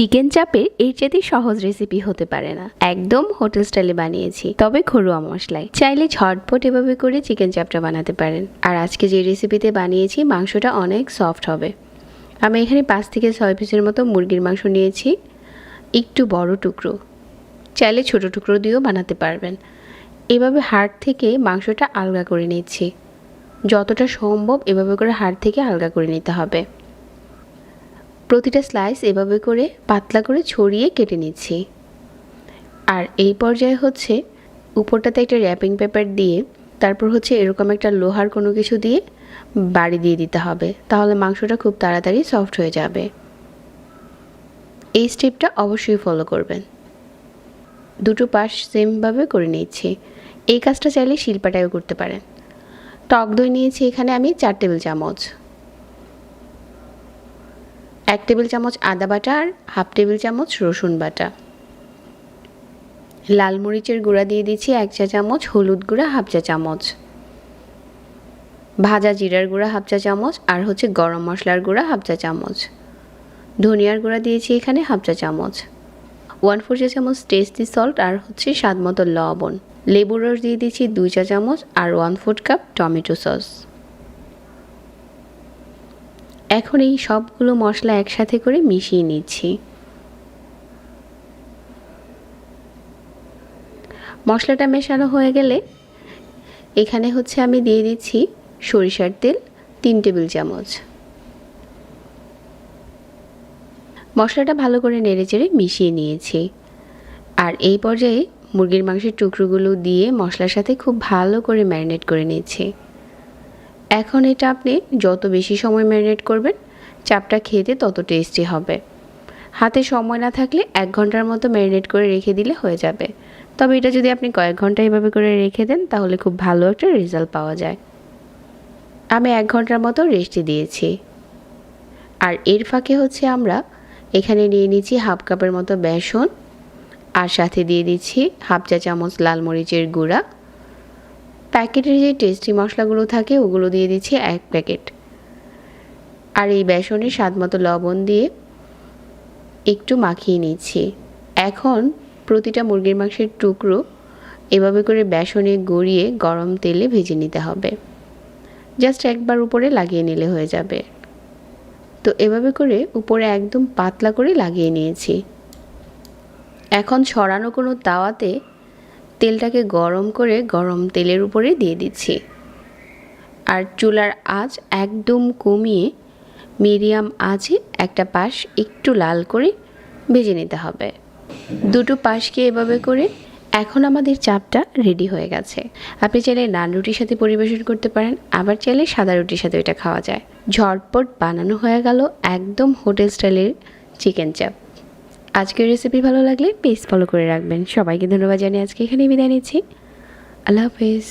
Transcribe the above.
Chicken চাপের এর চাইতে সহজ রেসিপি হতে পারে না। একদম হোটেল স্টাইলে বানিয়েছি, তবে ঘরোয়া মশলায়। চাইলে ঝটপট এভাবে করে চিকেন চাপটা বানাতে পারেন। আর আজকে যে রেসিপিতে বানিয়েছি মাংসটা অনেক সফট হবে। আমি এখানে 5 থেকে 6 পিসের মতো মুরগির মাংস নিয়েছি, একটু বড় টুকরো। চাইলে ছোট টুকরো দিয়েও বানাতে পারবেন। এভাবে হাড় থেকে মাংসটা আলগা করে নিচ্ছি। যতটা সম্ভব এভাবে করে হাড় থেকে আলগা করে নিতে হবে। প্রতিটা স্লাইস এভাবে করে পাতলা করে ছড়িয়ে কেটে নিচ্ছি। আর এই পর্যায়ে হচ্ছে উপরটাতে একটা র্যাপিং পেপার দিয়ে তারপর হচ্ছে এরকম একটা লোহার কোনো কিছু দিয়ে বাড়ি দিয়ে দিতে হবে, তাহলে মাংসটা খুব তাড়াতাড়ি সফট হয়ে যাবে। এই স্টেপটা অবশ্যই ফলো করবেন। দুটো পাশ সেমভাবে করে নিচ্ছি। এই কাজটা চাইলে শিলপাটায়ও করতে পারেন। টক দই নিয়েছি এখানে আমি 4 টেবিল চামচ, 1 টেবিল চামচ আদা বাটা আর হাফ টেবিল চামচ রসুন বাটা। লাল মরিচের গুঁড়া দিয়ে দিচ্ছি 1 চা চামচ, হলুদ গুঁড়া হাফ চা চামচ, ভাজা জিরার গুঁড়া হাফ চা চামচ আর হচ্ছে গরম মশলার গুঁড়া হাফ চা চামচ। ধনিয়ার গুঁড়া দিয়েছি এখানে হাফ চা চামচ, 1/4 চা চামচ টেস্টি সল্ট আর হচ্ছে স্বাদ মতো লবণ। লেবুর রস দিয়ে দিচ্ছি 2 চা চামচ আর 1/4 কাপ টমেটো সস। এখন এই সবগুলো মশলা একসাথে করে মিশিয়ে নিচ্ছি। মশলাটা মেশানো হয়ে গেলে এখানে হচ্ছে আমি দিয়ে দিচ্ছি সরিষার তেল 3 টেবিল চামচ। মশলাটা ভালো করে নেড়েচেড়ে মিশিয়ে নিয়েছি। আর এই পর্যায়ে মুরগির মাংসের টুকরোগুলো দিয়ে মশলার সাথে খুব ভালো করে ম্যারিনেট করে নিয়েছি। এখন এটা আপনি যত বেশি সময় ম্যারিনেট করবেন চাপটা খেতে তত টেস্টি হবে। হাতে সময় না থাকলে 1 ঘন্টার মতো ম্যারিনেট করে রেখে দিলে হয়ে যাবে। তবে এটা যদি আপনি কয়েক ঘন্টা এভাবে করে রেখে দেন তাহলে খুব ভালো একটা রেজাল্ট পাওয়া যায়। আমি 1 ঘন্টার মতো রেস্টে দিয়েছি। আর এর ফাঁকে হচ্ছে আমরা এখানে নিয়ে নিচ্ছি হাফ কাপের মতো বেসন আর সাথে দিয়ে দিচ্ছি হাফ চা চামচ লাল মরিচের গুঁড়া। প্যাকেটের যে টেস্টি মশলাগুলো থাকে ওগুলো দিয়ে দিচ্ছি 1 প্যাকেট। আর এই বেসনে স্বাদ মতো লবণ দিয়ে একটু মাখিয়ে নিচ্ছি। এখন প্রতিটা মুরগির মাংসের টুকরো এভাবে করে বেসনে গড়িয়ে গরম তেলে ভেজে নিতে হবে। জাস্ট একবার উপরে লাগিয়ে নিলে হয়ে যাবে। তো এভাবে করে উপরে একদম পাতলা করে লাগিয়ে নিয়েছি। এখন ছড়ানো কোনো তাওয়াতে তেলটাকে গরম করে গরম তেলের উপরে দিয়ে দিচ্ছি। আর চুলার আঁচ একদম কমিয়ে মিডিয়াম আঁচে একটা পাশ একটু লাল করে ভেজে নিতে হবে। দুটো পাশকে এভাবে করে এখন আমাদের চাপটা রেডি হয়ে গেছে। আপনি চাইলে নান রুটির সাথে পরিবেশন করতে পারেন, আবার চাইলে সাদা রুটির সাথে এটা খাওয়া যায়। ঝটপট বানানো হয়ে গেল একদম হোটেল স্টাইলের চিকেন চাপ। আজকের রেসিপি ভালো লাগলে পেজ ফলো করে রাখবেন। সবাইকে ধন্যবাদ জানিয়ে আজকে এখানেই বিদায় নিচ্ছি। আল্লাহ হাফেজ।